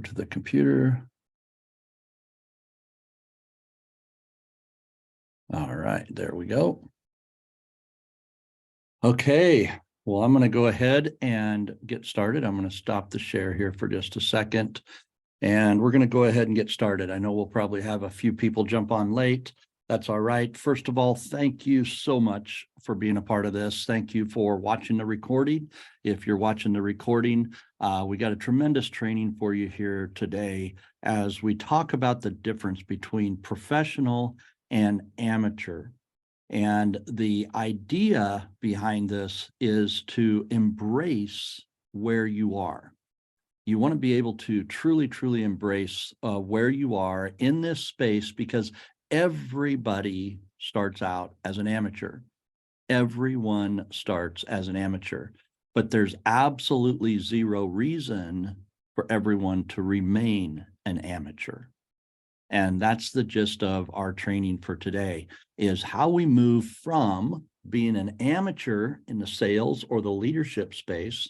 to the computer. All right, there we go. Okay, well, I'm going to go ahead and get started. I'm going to stop the share here for just a second, and we're going to go ahead and get started. I know we'll probably have a few people jump on late. That's all right. First of all, thank you so much for being a part of this. Thank you for watching the recording. If you're watching the recording, we got a tremendous training for you here today as we talk about the difference between professional and amateur. And the idea behind this is to embrace where you are. You want to be able to truly embrace where you are in this space, because everybody starts out as an amateur. Everyone starts as an amateur, but there's absolutely zero reason for everyone to remain an amateur. And that's the gist of our training for today, is how we move from being an amateur in the sales or the leadership space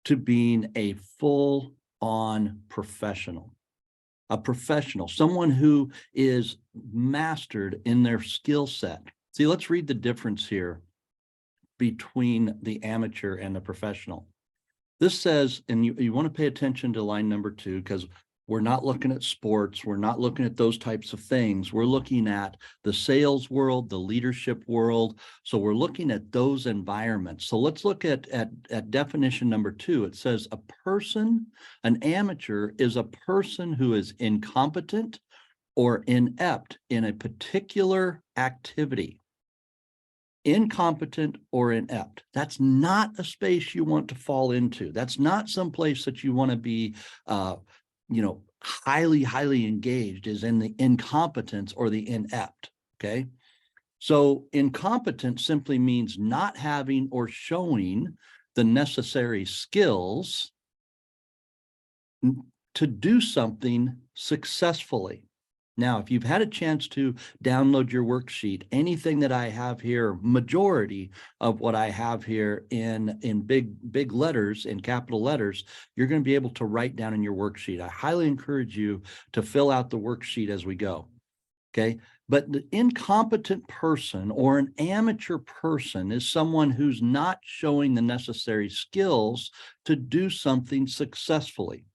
to being a full-on professional. A professional, someone who is mastered in their skill set. See, let's read the difference here between the amateur and the professional. This says, and you want to pay attention to line number 2, because we're not looking at sports. We're not looking at those types of things. We're looking at the sales world, the leadership world. So we're looking at those environments. So let's look at definition number 2. It says a person, an amateur, is a person who is incompetent or inept in a particular activity. Incompetent or inept. That's not a space you want to fall into. That's not some place that you want to be highly engaged, is in the incompetence or the inept. Okay. So incompetent simply means not having or showing the necessary skills to do something successfully. Now, if you've had a chance to download your worksheet, anything that I have here, majority of what I have here in big letters, in capital letters, you're going to be able to write down in your worksheet. I highly encourage you to fill out the worksheet as we go. Okay. But the incompetent person or an amateur person is someone who's not showing the necessary skills to do something successfully.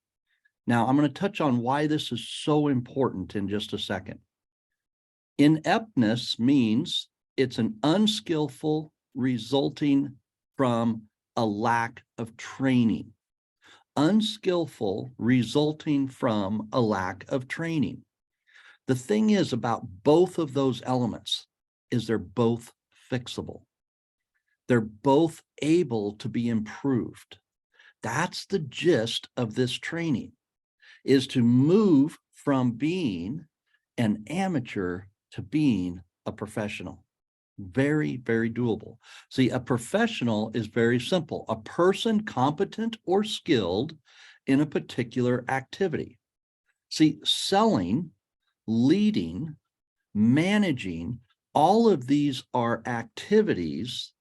Now, I'm going to touch on why this is so important in just a second. Ineptness means it's an unskillful resulting from a lack of training. Unskillful resulting from a lack of training. The thing is about both of those elements is they're both fixable. They're both able to be improved. That's the gist of this training, is to move from being an amateur to being a professional. Very doable. See, a professional is very simple. A person competent or skilled in a particular activity. See, selling, leading, managing, all of these are activities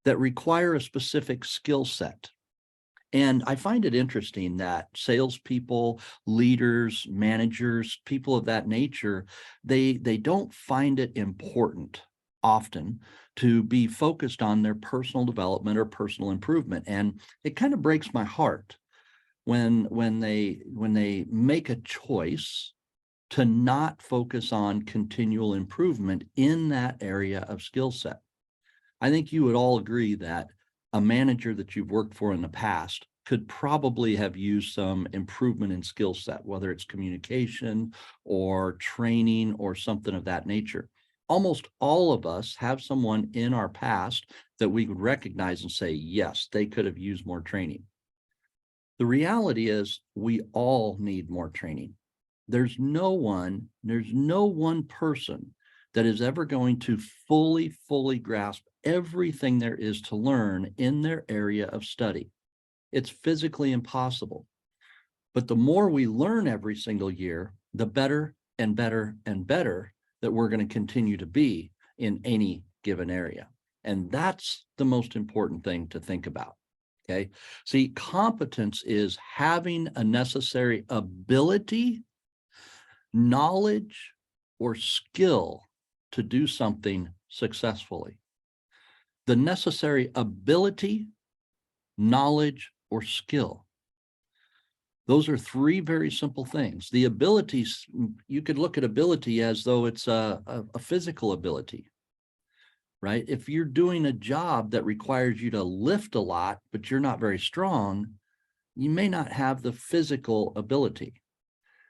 that require a specific skill set. And I find it interesting that salespeople, leaders, managers, people of that nature, they don't find it important often to be focused on their personal development or personal improvement. And it kind of breaks my heart when they make a choice to not focus on continual improvement in that area of skill set. I think you would all agree that a manager that you've worked for in the past could probably have used some improvement in skill set, whether it's communication or training or something of that nature. Almost all of us have someone in our past that we would recognize and say, yes, they could have used more training. The reality is we all need more training. There's no one person that is ever going to fully grasp everything there is to learn in their area of study. It's physically impossible. But the more we learn every single year, the better and better that we're going to continue to be in any given area. And that's the most important thing to think about. Okay. See, competence is having a necessary ability, knowledge, or skill to do something successfully. The necessary ability, knowledge, or skill. Those are three very simple things. The abilities, you could look at ability as though it's a physical ability, right? If you're doing a job that requires you to lift a lot, but you're not very strong, you may not have the physical ability.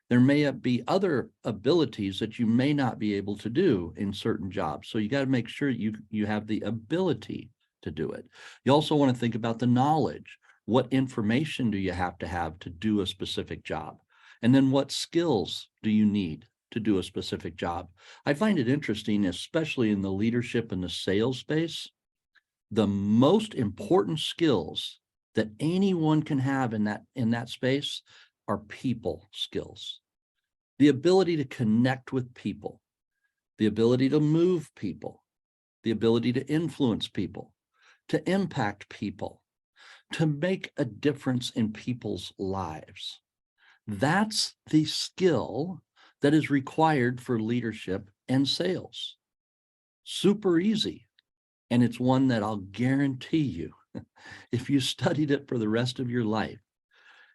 There may be other abilities that you may not be able to do in certain jobs. So you got to make sure you have the ability to do it. You also want to think about the knowledge. What information do you have to do a specific job? And then what skills do you need to do a specific job? I find it interesting, especially in the leadership and the sales space, the most important skills that anyone can have in that space are people skills. The ability to connect with people, the ability to move people, the ability to influence people, to impact people, to make a difference in people's lives. That's the skill that is required for leadership and sales. Super easy. And it's one that I'll guarantee you, if you studied it for the rest of your life,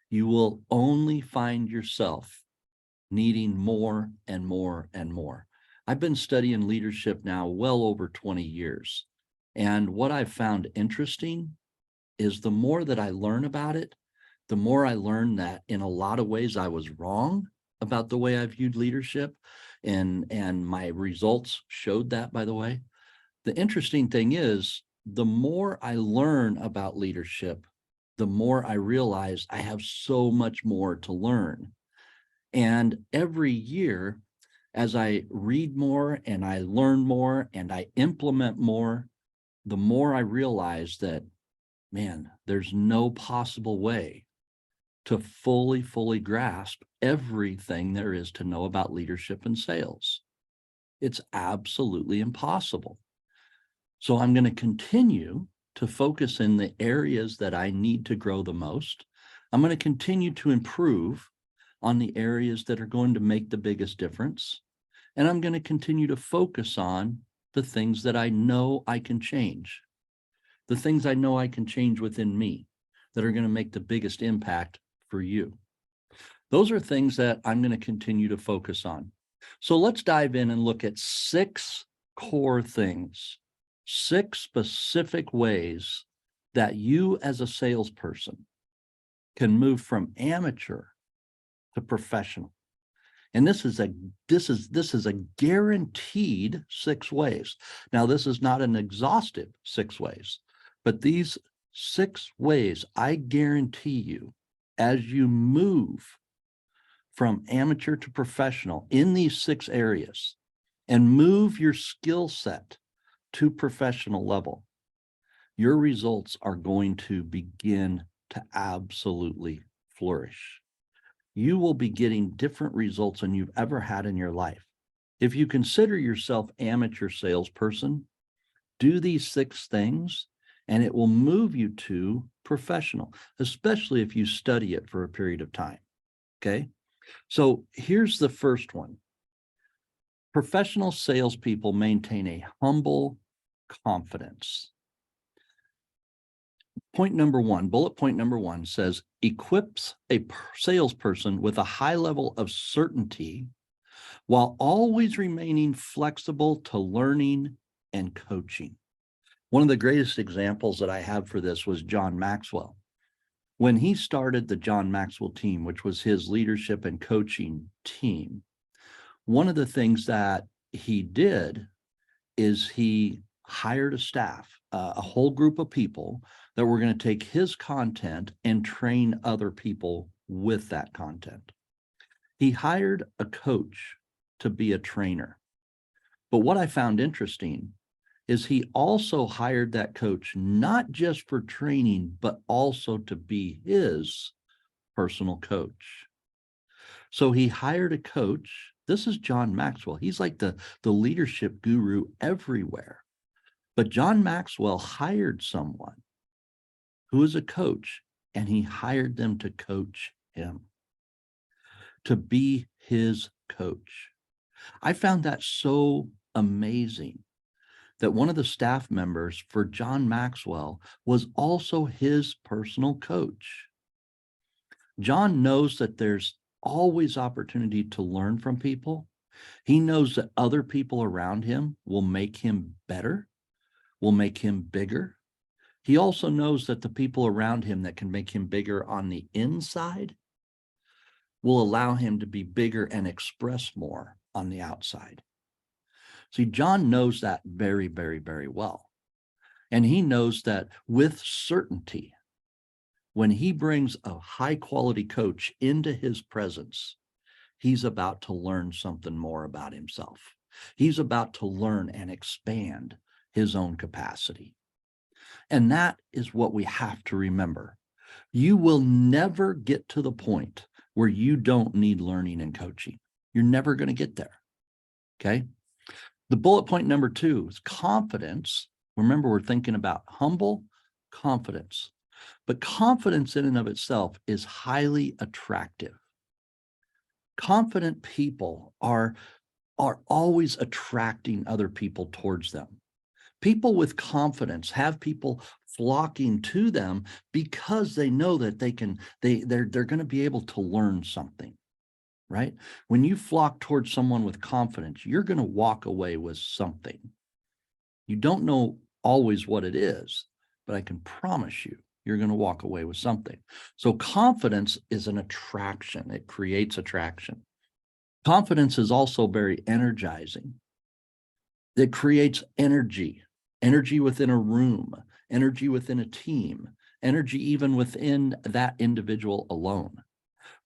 you will only find yourself needing more and more and more. I've been studying leadership now well over 20 years. And what I've found interesting is the more that I learn about it, the more I learn that in a lot of ways I was wrong about the way I viewed leadership. And my results showed that, by the way. The interesting thing is, the more I learn about leadership, the more I realize I have so much more to learn. And every year, as I read more and I learn more and I implement more, the more I realize that, man, there's no possible way to fully grasp everything there is to know about leadership and sales. It's absolutely impossible. So I'm going to continue to focus in the areas that I need to grow the most. I'm going to continue to improve on the areas that are going to make the biggest difference. And I'm going to continue to focus on the things that I know I can change, the things I know I can change within me that are going to make the biggest impact for you. Those are things that I'm going to continue to focus on. So let's dive in and look at 6 core things, 6 specific ways that you as a salesperson can move from amateur to professional. And this is a guaranteed 6 ways. Now, this is not an exhaustive 6 ways, but these 6 ways, I guarantee you, as you move from amateur to professional in these 6 areas and move your skill set to professional level, your results are going to begin to absolutely flourish. You will be getting different results than you've ever had in your life. If you consider yourself amateur salesperson, do these 6 things and it will move you to professional, especially if you study it for a period of time. Okay. So here's the first one. Professional salespeople maintain a humble confidence. Point number 1, bullet point number 1 says, equips a salesperson with a high level of certainty while always remaining flexible to learning and coaching. One of the greatest examples that I have for this was John Maxwell. When he started the John Maxwell team, which was his leadership and coaching team, one of the things that he did is he hired a staff, a whole group of people that were going to take his content and train other people with that content. He hired a coach to be a trainer. But what I found interesting is he also hired that coach not just for training, but also to be his personal coach. So he hired a coach. This is John Maxwell. He's like the leadership guru everywhere. But John Maxwell hired someone who is a coach, and he hired them to coach him, to be his coach. I found that so amazing that one of the staff members for John Maxwell was also his personal coach. John knows that there's always opportunity to learn from people. He knows that other people around him will make him better, will make him bigger. He also knows that the people around him that can make him bigger on the inside will allow him to be bigger and express more on the outside. See, John knows that very, very, very well. And he knows that with certainty, when he brings a high quality coach into his presence, he's about to learn something more about himself. He's about to learn and expand his own capacity. And that is what we have to remember. You will never get to the point where you don't need learning and coaching. You're never going to get there. Okay. The bullet point number 2 is confidence. Remember, we're thinking about humble confidence, but confidence in and of itself is highly attractive. Confident people are always attracting other people towards them. People with confidence have people flocking to them because they know that they're going to be able to learn something, right? When you flock towards someone with confidence, you're going to walk away with something. You don't know always what it is, but I can promise you, you're going to walk away with something. So confidence is an attraction. It creates attraction. Confidence is also very energizing. It creates energy within a room, energy within a team, energy even within that individual alone.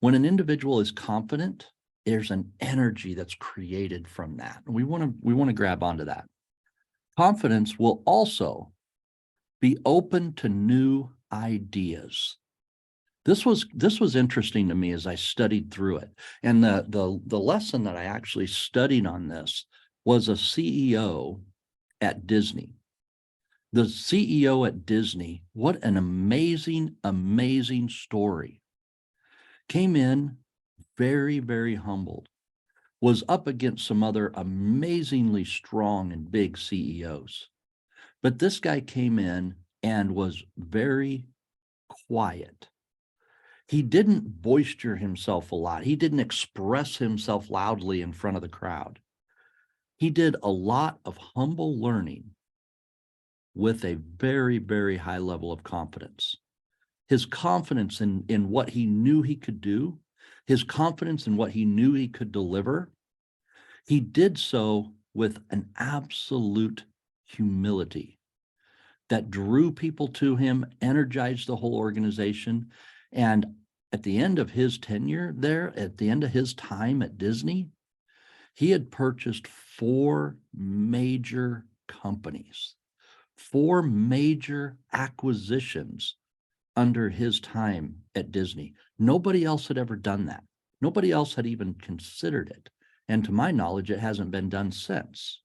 When an individual is confident, there's an energy that's created from that. And we want to grab onto that. Confidence will also be open to new ideas. This was interesting to me as I studied through it. And the lesson that I actually studied on this was a CEO at Disney. The CEO at Disney, what an amazing, amazing story. Came in very, very humbled, was up against some other amazingly strong and big CEOs. But this guy came in and was very quiet. He didn't boister himself a lot. He didn't express himself loudly in front of the crowd. He did a lot of humble learning with a very, very high level of confidence. His confidence in what he knew he could do, his confidence in what he knew he could deliver, he did so with an absolute humility that drew people to him, energized the whole organization. And at the end of his tenure there, at the end of his time at Disney, he had purchased 4 major companies, 4 major acquisitions under his time at Disney. Nobody else had ever done that. Nobody else had even considered it. And to my knowledge, it hasn't been done since.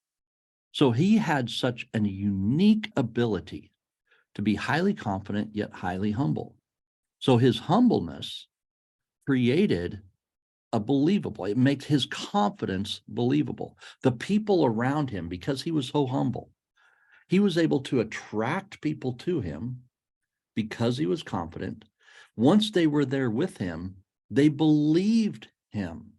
So he had such a unique ability to be highly confident, yet highly humble. So his humbleness created it makes his confidence believable. The people around him, because he was so humble, he was able to attract people to him because he was confident. Once they were there with him, they believed him.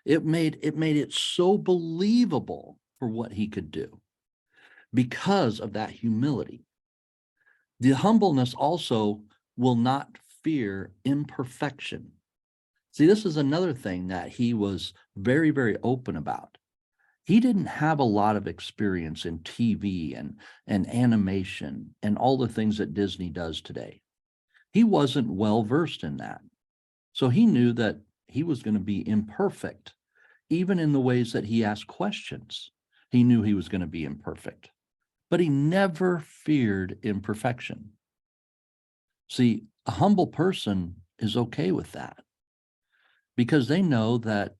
It made it so believable for what he could do because of that humility. The humbleness also will not fear imperfection. See, this is another thing that he was very, very open about. He didn't have a lot of experience in TV and animation and all the things that Disney does today. He wasn't well versed in that. So he knew that he was going to be imperfect, even in the ways that he asked questions. He knew he was going to be imperfect, but he never feared imperfection. See, a humble person is okay with that because they know that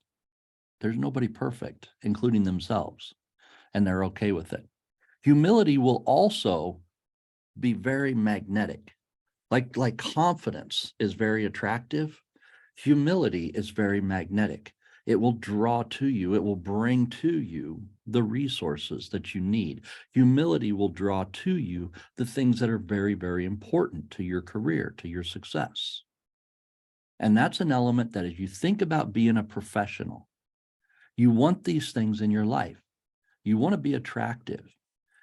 there's nobody perfect, including themselves, and they're okay with it. Humility will also be very magnetic. Like confidence is very attractive. Humility is very magnetic. It will draw to you, it will bring to you the resources that you need. Humility will draw to you the things that are very, very important to your career, to your success. And that's an element that as you think about being a professional, you want these things in your life. You want to be attractive.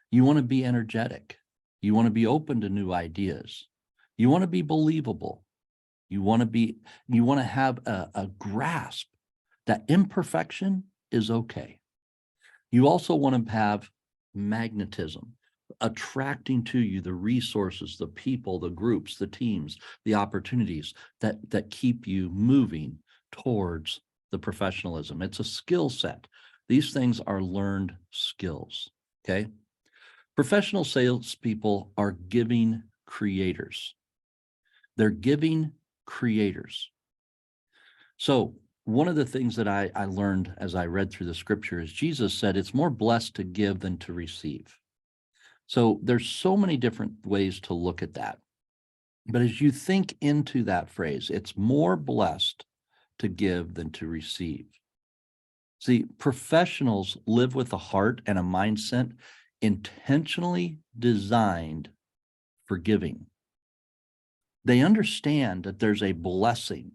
You want to be energetic. You want to be open to new ideas. You want to be believable. You want to have a grasp that imperfection is okay. You also want to have magnetism, attracting to you the resources, the people, the groups, the teams, the opportunities that keep you moving towards the professionalism. It's a skill set. These things are learned skills, okay? Professional salespeople are giving creators. They're giving creators. So one of the things that I learned as I read through the scripture is Jesus said it's more blessed to give than to receive. So there's so many different ways to look at that. But as you think into that phrase, it's more blessed to give than to receive. See, professionals live with a heart and a mindset intentionally designed for giving. They understand that there's a blessing.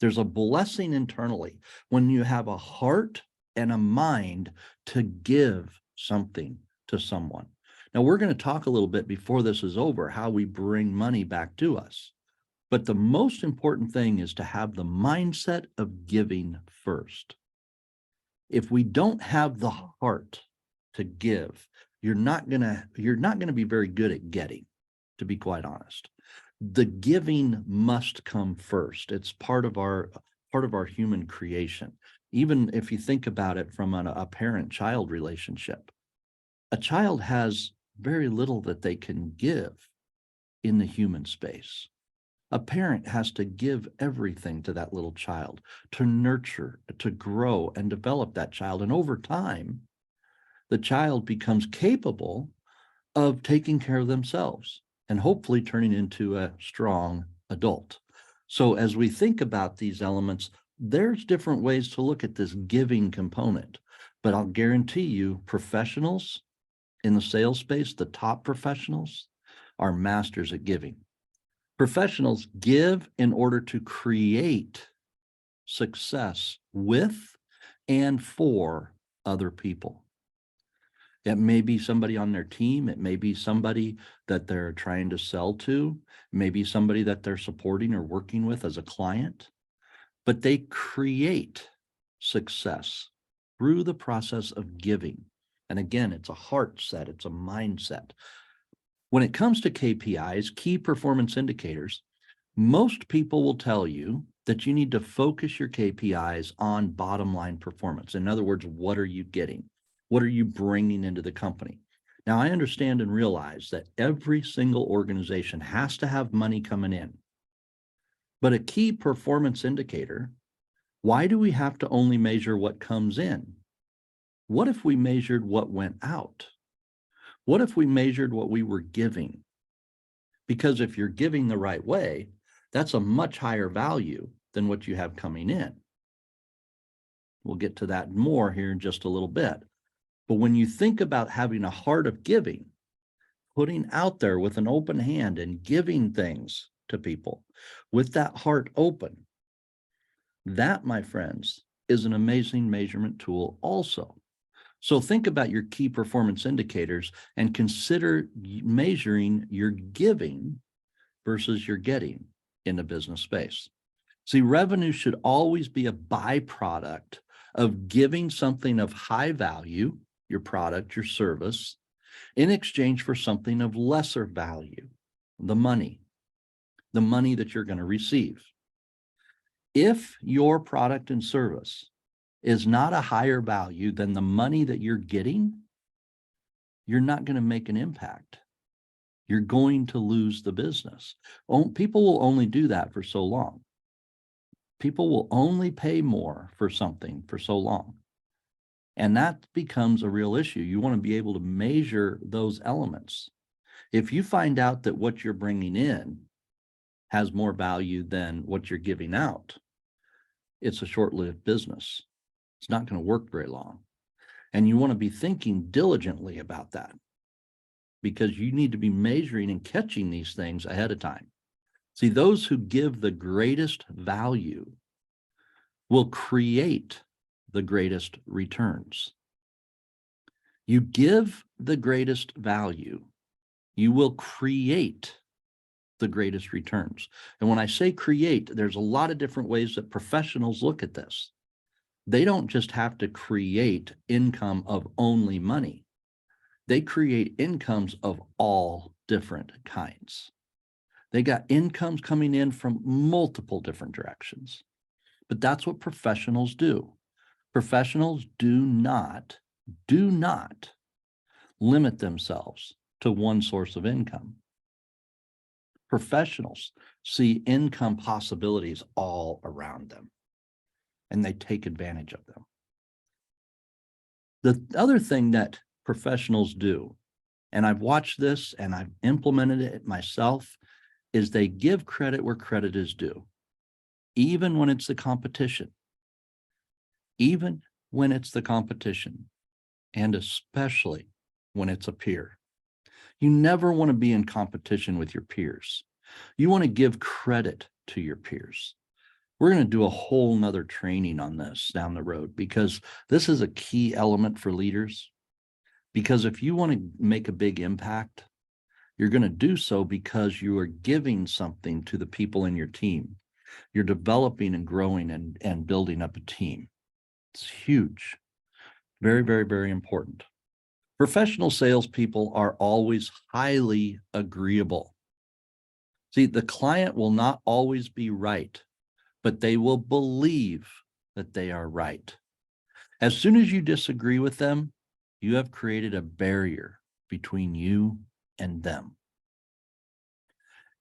There's a blessing internally when you have a heart and a mind to give something to someone. Now, we're going to talk a little bit before this is over how we bring money back to us. But the most important thing is to have the mindset of giving first. If we don't have the heart to give, you're not going to be very good at getting, to be quite honest. The giving must come first. It's part of our human creation. Even if you think about it from a parent-child relationship, a child has very little that they can give in the human space. A parent has to give everything to that little child to nurture, to grow and develop that child. And over time, the child becomes capable of taking care of themselves and hopefully turning into a strong adult. So as we think about these elements, there's different ways to look at this giving component, but I'll guarantee you professionals in the sales space, the top professionals, are masters at giving. Professionals give in order to create success with and for other people. It may be somebody on their team. It may be somebody that they're trying to sell to, maybe somebody that they're supporting or working with as a client, but they create success through the process of giving. And again, it's a heart set, it's a mindset. When it comes to KPIs, key performance indicators, most people will tell you that you need to focus your KPIs on bottom line performance. In other words, what are you getting? What are you bringing into the company? Now, I understand and realize that every single organization has to have money coming in. But a key performance indicator, why do we have to only measure what comes in? What if we measured what went out? What if we measured what we were giving? Because if you're giving the right way, that's a much higher value than what you have coming in. We'll get to that more here in just a little bit. But when you think about having a heart of giving, putting out there with an open hand and giving things to people with that heart open, that, my friends, is an amazing measurement tool also. So think about your key performance indicators and consider measuring your giving versus your getting in the business space. See, revenue should always be a byproduct of giving something of high value, your product, your service, in exchange for something of lesser value, the money that you're going to receive. If your product and service is not a higher value than the money that you're getting, you're not going to make an impact. You're going to lose the business. People will only do that for so long. People will only pay more for something for so long. And that becomes a real issue. You want to be able to measure those elements. If you find out that what you're bringing in has more value than what you're giving out, it's a short-lived business. It's not going to work very long. And you want to be thinking diligently about that, because you need to be measuring and catching these things ahead of time. See, those who give the greatest value will create the greatest returns. You give the greatest value, you will create the greatest returns. And when I say create, there's a lot of different ways that professionals look at this. They don't just have to create income of only money. They create incomes of all different kinds. They got incomes coming in from multiple different directions. But that's what professionals do. Professionals do not limit themselves to one source of income. Professionals see income possibilities all around them, and they take advantage of them. The other thing that professionals do, and I've watched this and I've implemented it myself, is they give credit where credit is due, even when it's the competition. Even when it's the competition, and especially when it's a peer. You never want to be in competition with your peers. You want to give credit to your peers. We're going to do a whole nother training on this down the road, because this is a key element for leaders. Because if you want to make a big impact, you're going to do so because you are giving something to the people in your team. You're developing and growing and building up a team. It's huge. Very, very, very important. Professional salespeople are always highly agreeable. See, the client will not always be right, but they will believe that they are right. As soon as you disagree with them, you have created a barrier between you and them.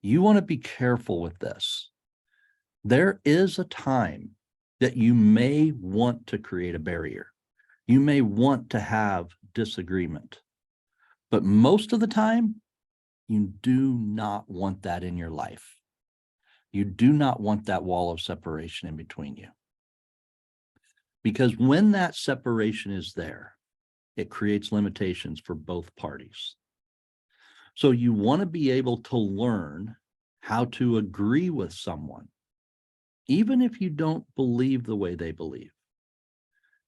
You want to be careful with this. There is a time that you may want to create a barrier. You may want to have disagreement, but most of the time, you do not want that in your life. You do not want that wall of separation in between you. Because when that separation is there, it creates limitations for both parties. So you want to be able to learn how to agree with someone, even if you don't believe the way they believe.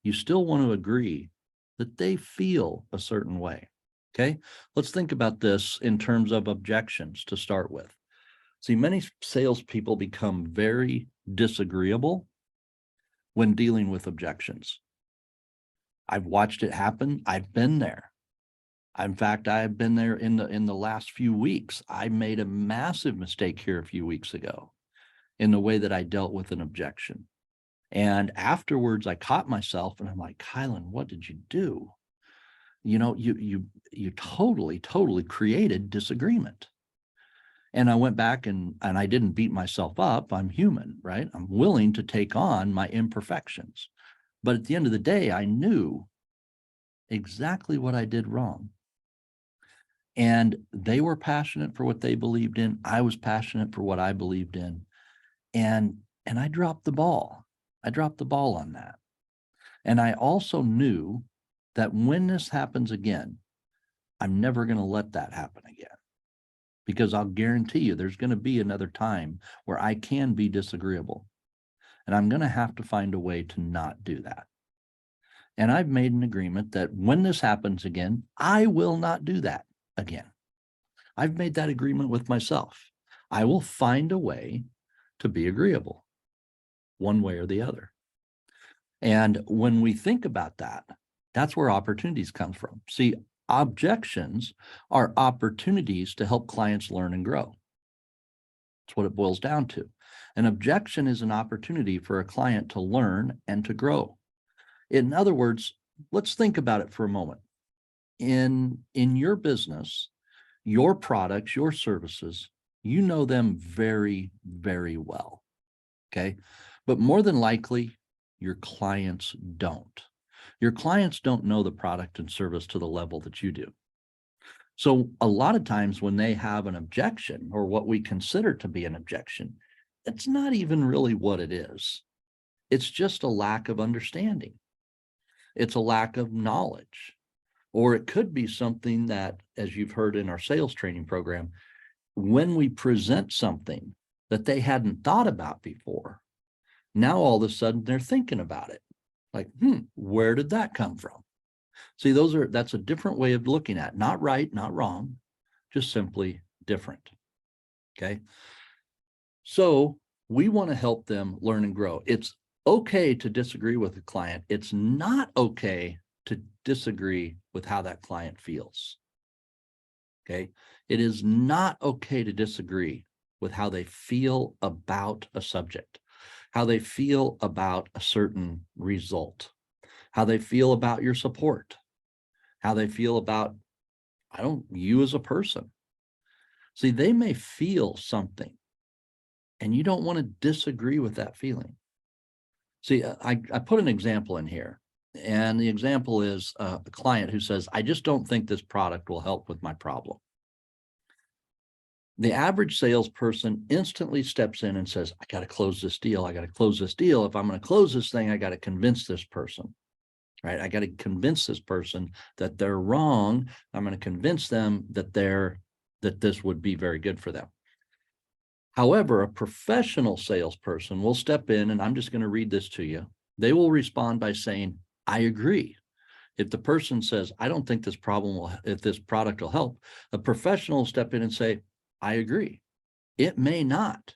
You still want to agree that they feel a certain way. Okay, let's think about this in terms of objections to start with. See, many salespeople become very disagreeable when dealing with objections. I've watched it happen. I've been there. In fact, I've been there in the last few weeks. I made a massive mistake here a few weeks ago in the way that I dealt with an objection. And afterwards, I caught myself and I'm like, Kylan, what did you do? You know, you totally created disagreement. And I went back and I didn't beat myself up. I'm human, right? I'm willing to take on my imperfections. But at the end of the day, I knew exactly what I did wrong. And they were passionate for what they believed in. I was passionate for what I believed in. And I dropped the ball. I dropped the ball on that. And I also knew that when this happens again, I'm never going to let that happen again. Because I'll guarantee you there's going to be another time where I can be disagreeable. And I'm going to have to find a way to not do that. And I've made an agreement that when this happens again, I will not do that again. I've made that agreement with myself. I will find a way to be agreeable, one way or the other. And when we think about that, that's where opportunities come from. See, objections are opportunities to help clients learn and grow. That's what it boils down to. An objection is an opportunity for a client to learn and to grow. In other words, let's think about it for a moment. In your business, your products, your services, you know them very, very well, okay? But more than likely, your clients don't. Your clients don't know the product and service to the level that you do. So a lot of times when they have an objection or what we consider to be an objection, it's not even really what it is. It's just a lack of understanding. It's a lack of knowledge. Or it could be something that, as you've heard in our sales training program, when we present something that they hadn't thought about before, now all of a sudden they're thinking about it. Like, where did that come from? See, that's a different way of looking at it. Not right, not wrong, just simply different. Okay. So we want to help them learn and grow. It's okay to disagree with a client. It's not okay to disagree with how that client feels. Okay. It is not okay to disagree with how they feel about a subject, how they feel about a certain result, how they feel about your support, how they feel about, you as a person. See, they may feel something and you don't want to disagree with that feeling. See, I put an example in here, and the example is a client who says, I just don't think this product will help with my problem. The average salesperson instantly steps in and says, I got to close this deal. I got to close this deal. If I'm going to close this thing, I got to convince this person, right? I got to convince this person that they're wrong. I'm going to convince them that this would be very good for them. However, a professional salesperson will step in, and I'm just going to read this to you. They will respond by saying, I agree. If the person says, I don't think this product will help, a professional will step in and say, I agree. It may not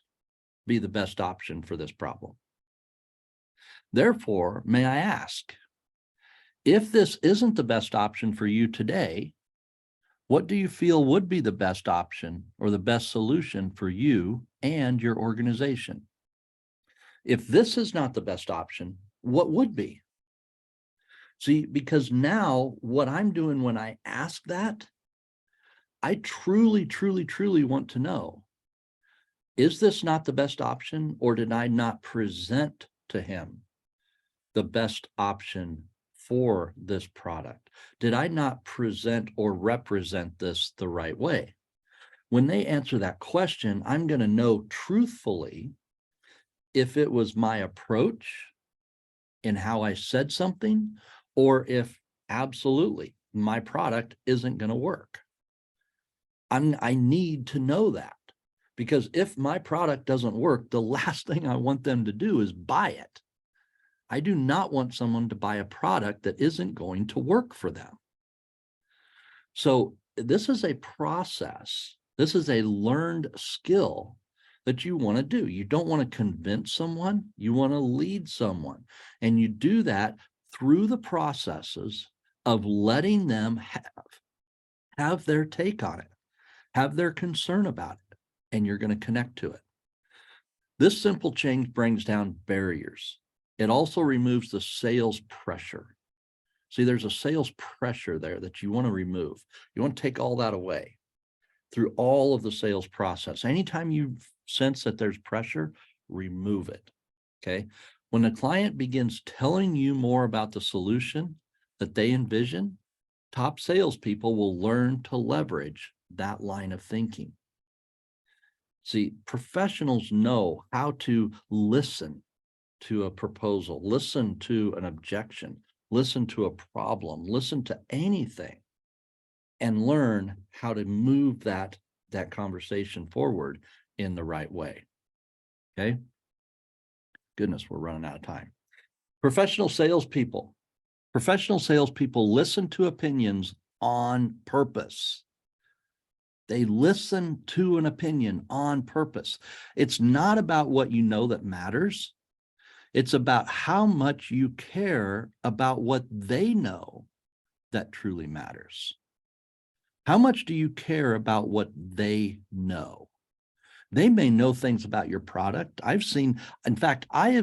be the best option for this problem. Therefore, may I ask, if this isn't the best option for you today, what do you feel would be the best option or the best solution for you and your organization? If this is not the best option, what would be? See, because now what I'm doing when I ask that, I truly, truly, truly want to know, is this not the best option, or did I not present to him the best option for this product? Did I not present or represent this the right way? When they answer that question, I'm going to know truthfully if it was my approach in how I said something, or if absolutely my product isn't going to work. I need to know that, because if my product doesn't work, the last thing I want them to do is buy it. I do not want someone to buy a product that isn't going to work for them. So this is a process. This is a learned skill that you want to do. You don't want to convince someone, you want to lead someone. And you do that through the processes of letting them have their take on it, have their concern about it, and you're going to connect to it. This simple change brings down barriers. It also removes the sales pressure. See, there's a sales pressure there that you want to remove. You want to take all that away through all of the sales process. Anytime you sense that there's pressure, remove it. Okay. When the client begins telling you more about the solution that they envision, top salespeople will learn to leverage that line of thinking. See, professionals know how to listen to a proposal, listen to an objection, listen to a problem, listen to anything, and learn how to move that conversation forward in the right way. Okay. Goodness, we're running out of time. Professional salespeople listen to opinions on purpose. They listen to an opinion on purpose. It's not about what you know that matters. It's about how much you care about what they know that truly matters. How much do you care about what they know? They may know things about your product. I have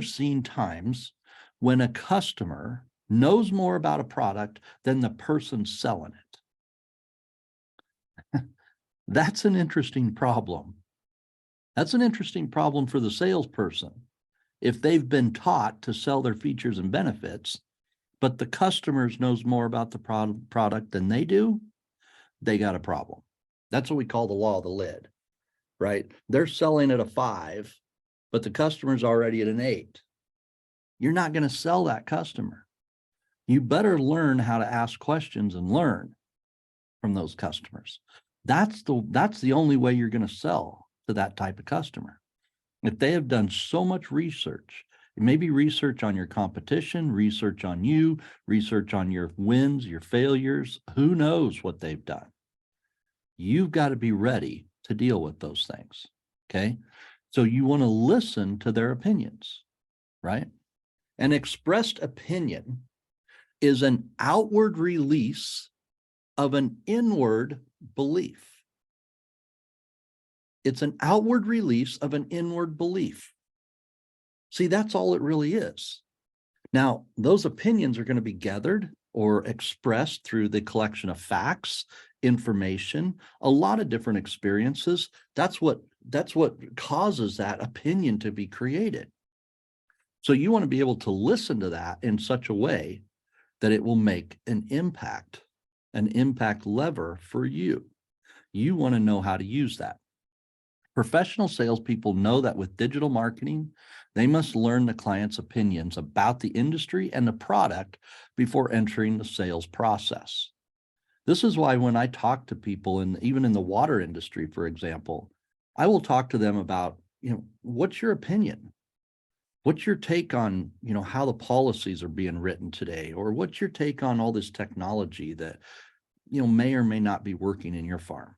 seen times when a customer knows more about a product than the person selling it. That's an interesting problem. That's an interesting problem for the salesperson. If they've been taught to sell their features and benefits, but the customers knows more about the product than they do, they got a problem. That's what we call the law of the lid, right? They're selling at a 5, but the customer's already at an 8. You're not going to sell that customer. You better learn how to ask questions and learn from those customers. That's the only way you're going to sell to that type of customer. If they have done so much research, maybe research on your competition, research on you, research on your wins, your failures, who knows what they've done. You've got to be ready to deal with those things, okay? So you want to listen to their opinions, right? An expressed opinion is an outward release of an inward belief. It's an outward release of an inward belief. See, that's all it really is. Now, those opinions are going to be gathered or expressed through the collection of facts, information, a lot of different experiences. That's what causes that opinion to be created. So you want to be able to listen to that in such a way that it will make an impact lever for you. You want to know how to use that. Professional salespeople know that with digital marketing, they must learn the client's opinions about the industry and the product before entering the sales process. This is why when I talk to people, even in the water industry, for example, I will talk to them about, what's your opinion? What's your take on, how the policies are being written today? Or what's your take on all this technology that, may or may not be working in your farm,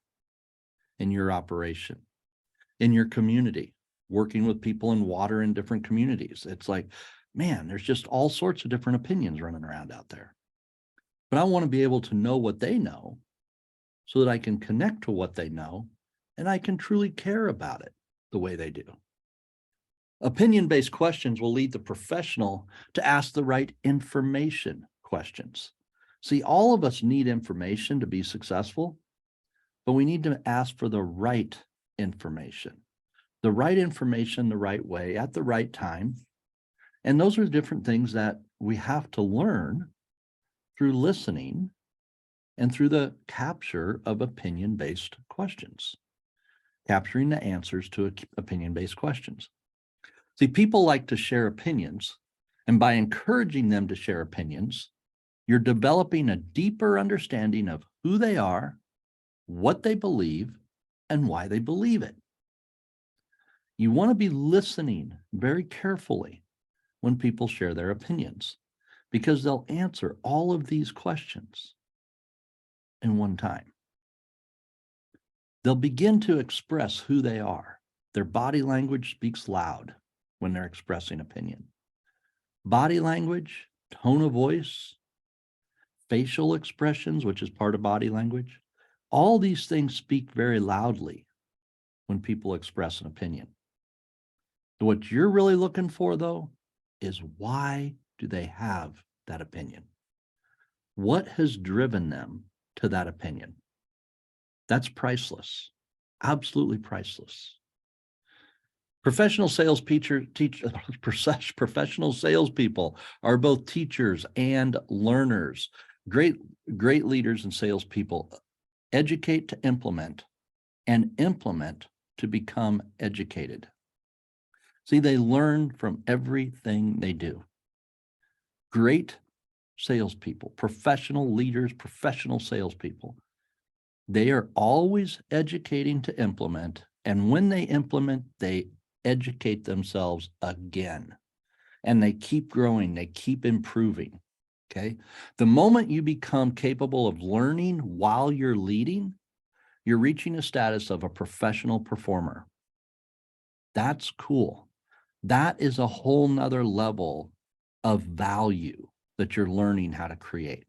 in your operation, in your community, working with people in water in different communities? It's like, man, there's just all sorts of different opinions running around out there. But I want to be able to know what they know so that I can connect to what they know and I can truly care about it the way they do. Opinion-based questions will lead the professional to ask the right information questions. See, all of us need information to be successful, but we need to ask for the right information the right way at the right time. And those are different things that we have to learn through listening and through the capture of opinion-based questions, capturing the answers to opinion-based questions. See, people like to share opinions, and by encouraging them to share opinions, you're developing a deeper understanding of who they are, what they believe, and why they believe it. You want to be listening very carefully when people share their opinions, because they'll answer all of these questions in one time. They'll begin to express who they are. Their body language speaks loud when they're expressing opinion. Body language, tone of voice, facial expressions, which is part of body language, all these things speak very loudly when people express an opinion. What you're really looking for, though, is why do they have that opinion? What has driven them to that opinion? That's priceless, absolutely priceless. Professional salespeople are both teachers and learners. Great leaders and salespeople educate to implement and implement to become educated. See, they learn from everything they do. Great salespeople, professional leaders, professional salespeople, they are always educating to implement. And when they implement, they educate themselves again. And they keep growing, they keep improving. Okay. The moment you become capable of learning while you're leading, you're reaching a status of a professional performer. That's cool. That is a whole nother level of value that you're learning how to create.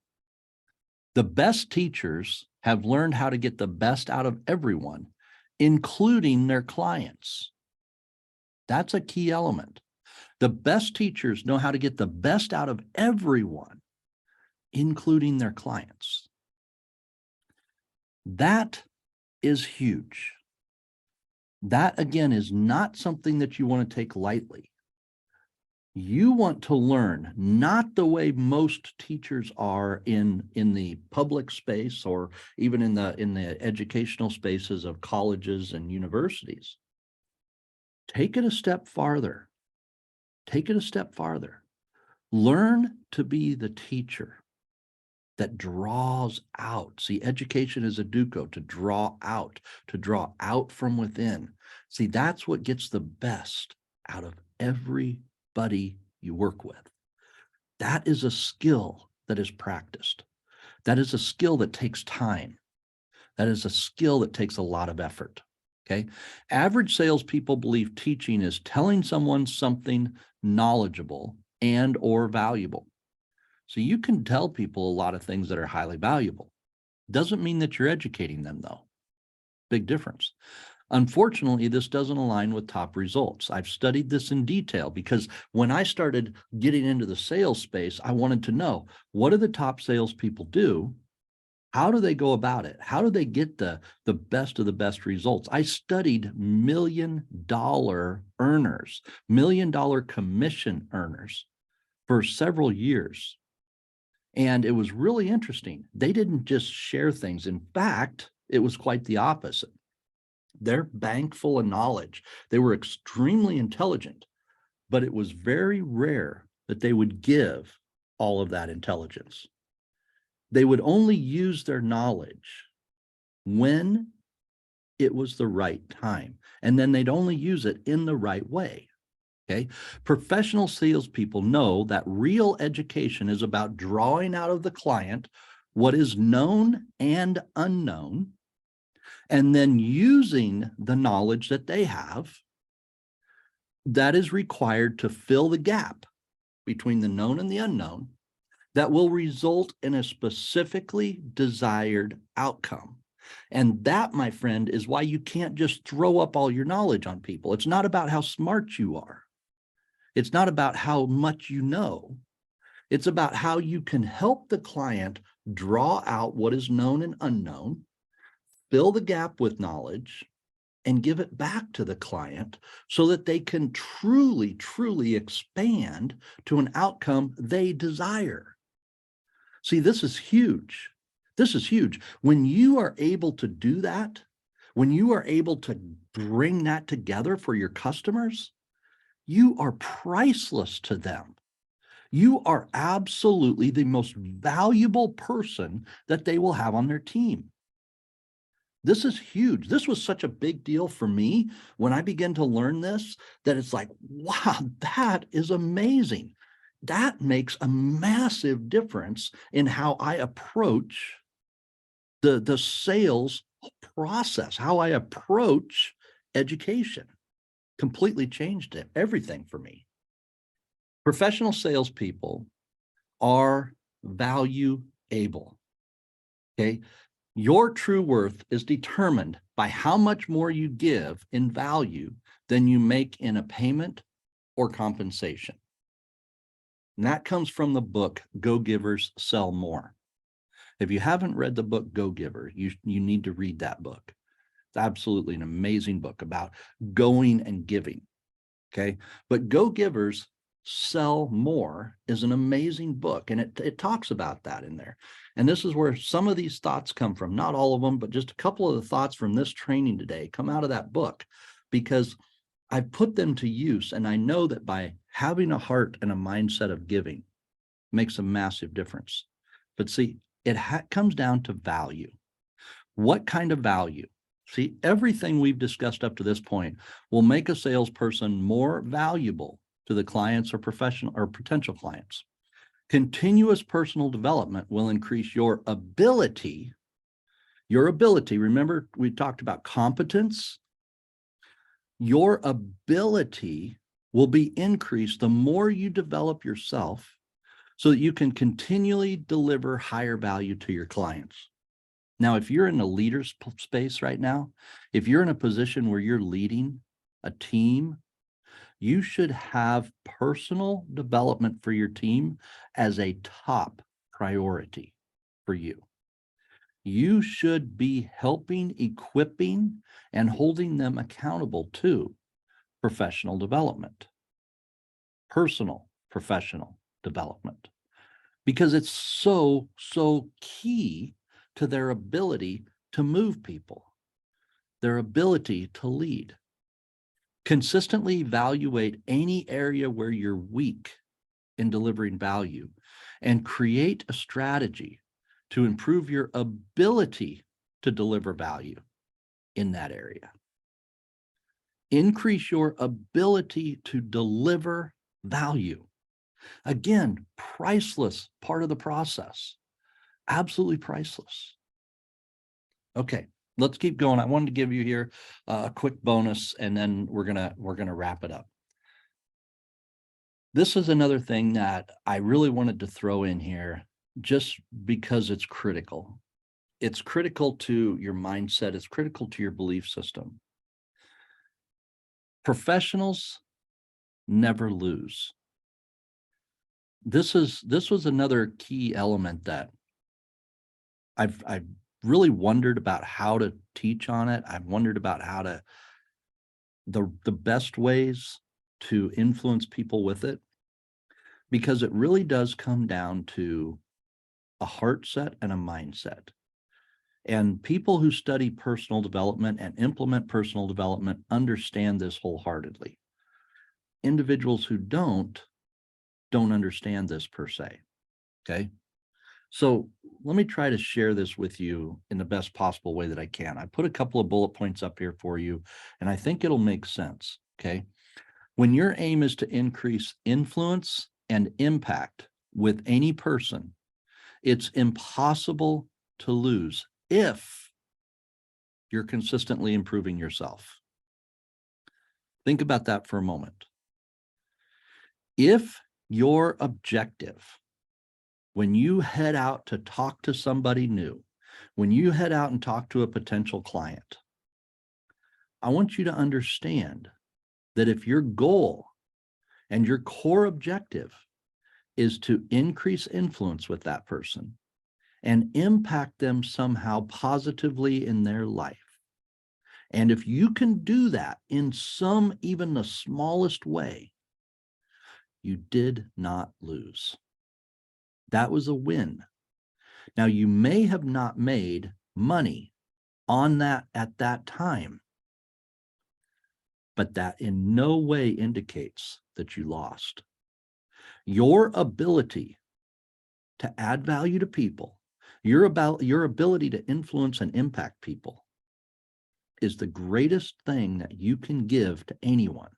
The best teachers have learned how to get the best out of everyone, including their clients. That's a key element. The best teachers know how to get the best out of everyone, including their clients. That is huge. That, again, is not something that you want to take lightly. You want to learn not the way most teachers are in the public space or even in the educational spaces of colleges and universities. Take it a step farther. Take it a step farther. Learn to be the teacher that draws out. See, education is a duco, to draw out from within. See, that's what gets the best out of everybody you work with. That is a skill that is practiced. That is a skill that takes time. That is a skill that takes a lot of effort. Okay. Average salespeople believe teaching is telling someone something knowledgeable and or valuable. So you can tell people a lot of things that are highly valuable. Doesn't mean that you're educating them, though. Big difference. Unfortunately, this doesn't align with top results. I've studied this in detail because when I started getting into the sales space, I wanted to know, what do the top salespeople do? How do they go about it? How do they get the best of the best results? I studied $1 million earners, $1 million commission earners for several years. And it was really interesting. They didn't just share things. In fact, it was quite the opposite. They're bank full of knowledge. They were extremely intelligent, but it was very rare that they would give all of that intelligence. They would only use their knowledge when it was the right time, and then they'd only use it in the right way. Okay. Professional salespeople know that real education is about drawing out of the client what is known and unknown, and then using the knowledge that they have that is required to fill the gap between the known and the unknown that will result in a specifically desired outcome. And that, my friend, is why you can't just throw up all your knowledge on people. It's not about how smart you are. It's not about how much you know. It's about how you can help the client draw out what is known and unknown, fill the gap with knowledge, and give it back to the client so that they can truly, truly expand to an outcome they desire. See, this is huge. This is huge. When you are able to do that, when you are able to bring that together for your customers, you are priceless to them. You are absolutely the most valuable person that they will have on their team. This is huge. This was such a big deal for me when I began to learn this, that it's like, wow, that is amazing. That makes a massive difference in how I approach the sales process, how I approach education. Completely changed it, everything for me. Professional salespeople are value able. Okay. Your true worth is determined by how much more you give in value than you make in a payment or compensation. And that comes from the book, Go Givers Sell More. If you haven't read the book, Go Giver, you need to read that book. It's absolutely an amazing book about going and giving. Okay. But Go Givers Sell More is an amazing book, and it talks about that in there. And this is where some of these thoughts come from, not all of them, but just a couple of the thoughts from this training today come out of that book, because I've put them to use. And I know that by having a heart and a mindset of giving makes a massive difference. But see, it comes down to value. What kind of value? See, everything we've discussed up to this point will make a salesperson more valuable to the clients or professional or potential clients. Continuous personal development will increase your ability. Remember, we talked about competence. Your ability will be increased the more you develop yourself so that you can continually deliver higher value to your clients. Now, if you're in a leader's space right now, if you're in a position where you're leading a team, you should have personal development for your team as a top priority for you. You should be helping, equipping, and holding them accountable to professional development. personal, professional development, because it's so, so key to their ability to move people, their ability to lead. Consistently evaluate any area where you're weak in delivering value and create a strategy to improve your ability to deliver value in that area. Increase your ability to deliver value. Again, priceless part of the process. Absolutely priceless. Okay, let's keep going. I wanted to give you here a quick bonus, and then we're gonna wrap it up. This is another thing that I really wanted to throw in here just because it's critical. It's critical to your mindset. It's critical to your belief system. Professionals never lose. This was another key element that I've really wondered about how to teach on it. I've wondered about how to the best ways to influence people with it, because it really does come down to a heart set and a mindset. And people who study personal development and implement personal development understand this wholeheartedly. Individuals who don't understand this per se. Okay. So let me try to share this with you in the best possible way that I can. I put a couple of bullet points up here for you, and I think it'll make sense. Okay. When your aim is to increase influence and impact with any person, it's impossible to lose if you're consistently improving yourself. Think about that for a moment. If your objective, when you head out to talk to somebody new, when you head out and talk to a potential client, I want you to understand that if your goal and your core objective is to increase influence with that person and impact them somehow positively in their life, and if you can do that in some, even the smallest way, you did not lose. That was a win. Now, you may have not made money on that at that time, but that in no way indicates that you lost. Your ability to add value to people, your ability to influence and impact people is the greatest thing that you can give to anyone.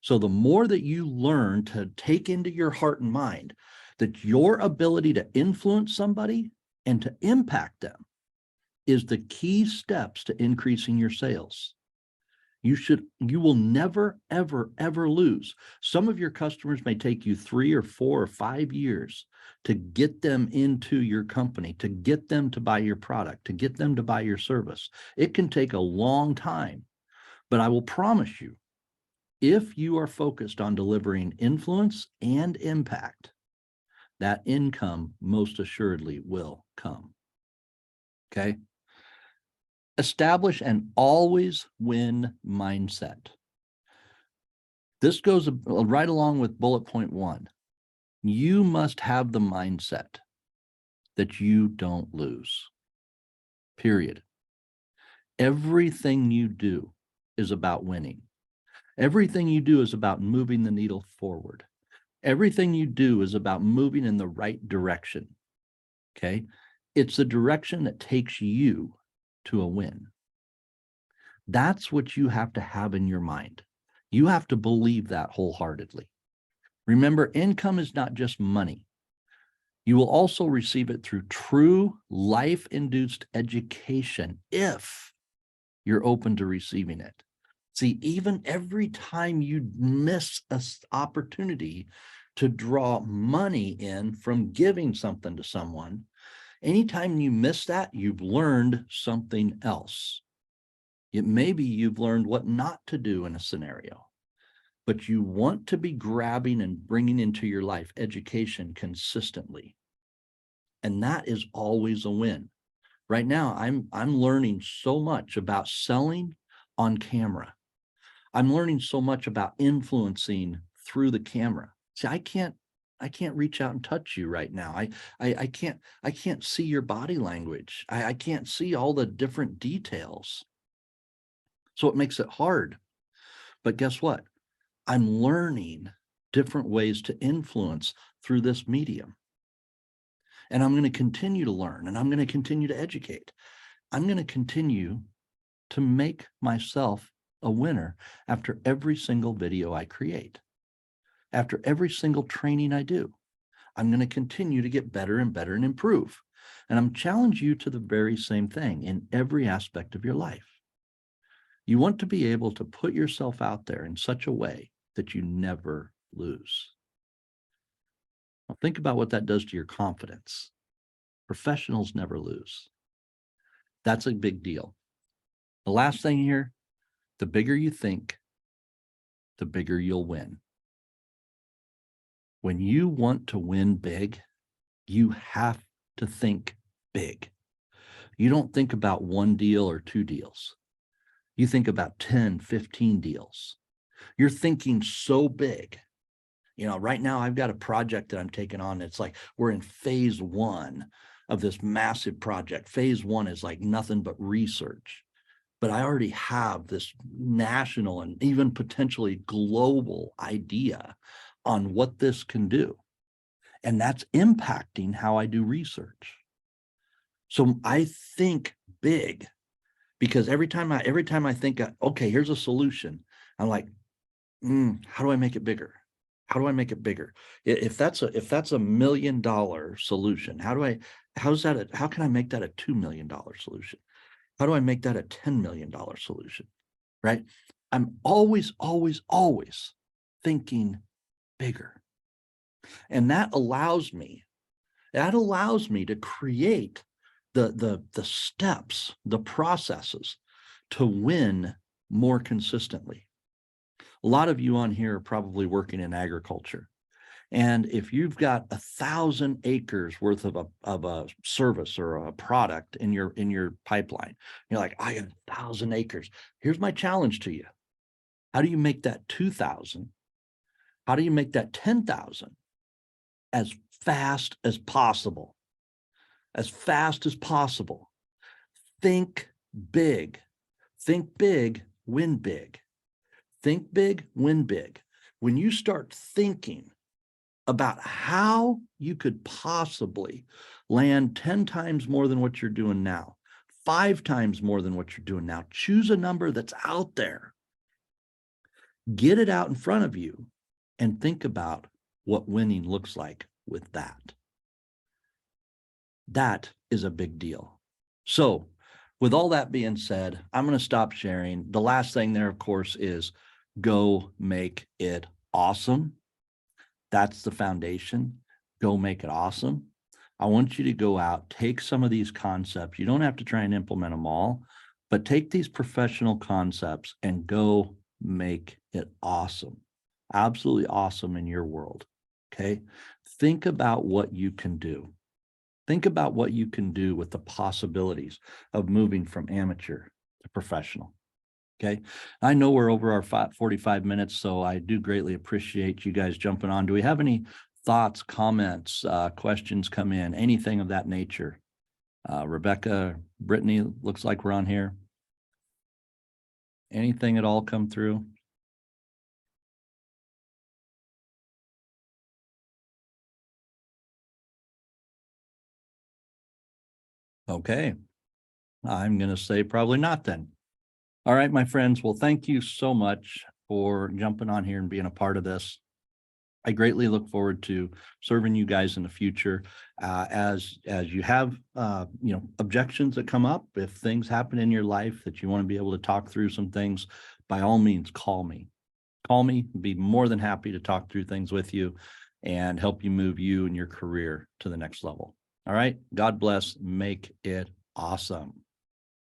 So the more that you learn to take into your heart and mind that your ability to influence somebody and to impact them is the key steps to increasing your sales, you will never, ever, ever lose. Some of your customers may take you 3 or 4 or 5 years to get them into your company, to get them to buy your product, to get them to buy your service. It can take a long time, but I will promise you, if you are focused on delivering influence and impact, that income most assuredly will come. Okay? Establish an always win mindset. This goes right along with bullet point 1. You must have the mindset that you don't lose. Period. Everything you do is about winning. Everything you do is about moving the needle forward. Everything you do is about moving in the right direction. Okay? It's the direction that takes you to a win. That's what you have to have in your mind. You have to believe that wholeheartedly. Remember, income is not just money. You will also receive it through true life-induced education if you're open to receiving it. See, even every time you miss an opportunity to draw money in from giving something to someone, anytime you miss that, you've learned something else. It may be you've learned what not to do in a scenario, but you want to be grabbing and bringing into your life education consistently. And that is always a win. Right now, I'm learning so much about selling on camera. I'm learning so much about influencing through the camera. See, I can't reach out and touch you right now. I can't see your body language. I can't see all the different details. So it makes it hard. But guess what? I'm learning different ways to influence through this medium. And I'm going to continue to learn, and I'm going to continue to educate. I'm going to continue to make myself a winner after every single video I create, after every single training I do. I'm going to continue to get better and better and improve. And I'm challenging you to the very same thing in every aspect of your life. You want to be able to put yourself out there in such a way that you never lose. Now, think about what that does to your confidence. Professionals never lose. That's a big deal. The last thing here, the bigger you think, the bigger you'll win. When you want to win big, you have to think big. You don't think about one deal or two deals. You think about 10, 15 deals. You're thinking so big. You know, right now I've got a project that I'm taking on. It's like we're in phase 1 of this massive project. Phase 1 is like nothing but research. But I already have this national and even potentially global idea on what this can do. And that's impacting how I do research. So I think big, because every time I think, okay, here's a solution, I'm like, how do I make it bigger? How do I make it bigger? If that's a $1 million solution, how can I make that a $2 million solution? How do I make that a $10 million solution? Right? I'm always, always, always thinking bigger. And that allows me to create the steps, the processes to win more consistently. A lot of you on here are probably working in agriculture. And if you've got 1,000 acres worth of a service or a product in your pipeline, you're like, I got 1,000 acres. Here's my challenge to you. How do you make that 2,000? How do you make that 10,000 as fast as possible? As fast as possible. Think big. Think big, win big. Think big, win big. When you start thinking about how you could possibly land 10 times more than what you're doing now, 5 times more than what you're doing now, choose a number that's out there. Get it out in front of you and think about what winning looks like with that. That is a big deal. So with all that being said, I'm going to stop sharing. The last thing there, of course, is go make it awesome. That's the foundation. Go make it awesome. I want you to go out, take some of these concepts. You don't have to try and implement them all, but take these professional concepts and go make it awesome. Absolutely awesome in your world. Okay. Think about what you can do. Think about what you can do with the possibilities of moving from amateur to professional. Okay. I know we're over our 45 minutes, so I do greatly appreciate you guys jumping on. Do we have any thoughts, comments, questions come in, anything of that nature? Rebecca, Brittany, looks like we're on here. Anything at all come through? Okay. I'm going to say probably not then. All right, my friends. Well, thank you so much for jumping on here and being a part of this. I greatly look forward to serving you guys in the future. As you have, objections that come up, if things happen in your life that you want to be able to talk through some things, by all means, call me. Call me. Be more than happy to talk through things with you and help you move you and your career to the next level. All right. God bless. Make it awesome.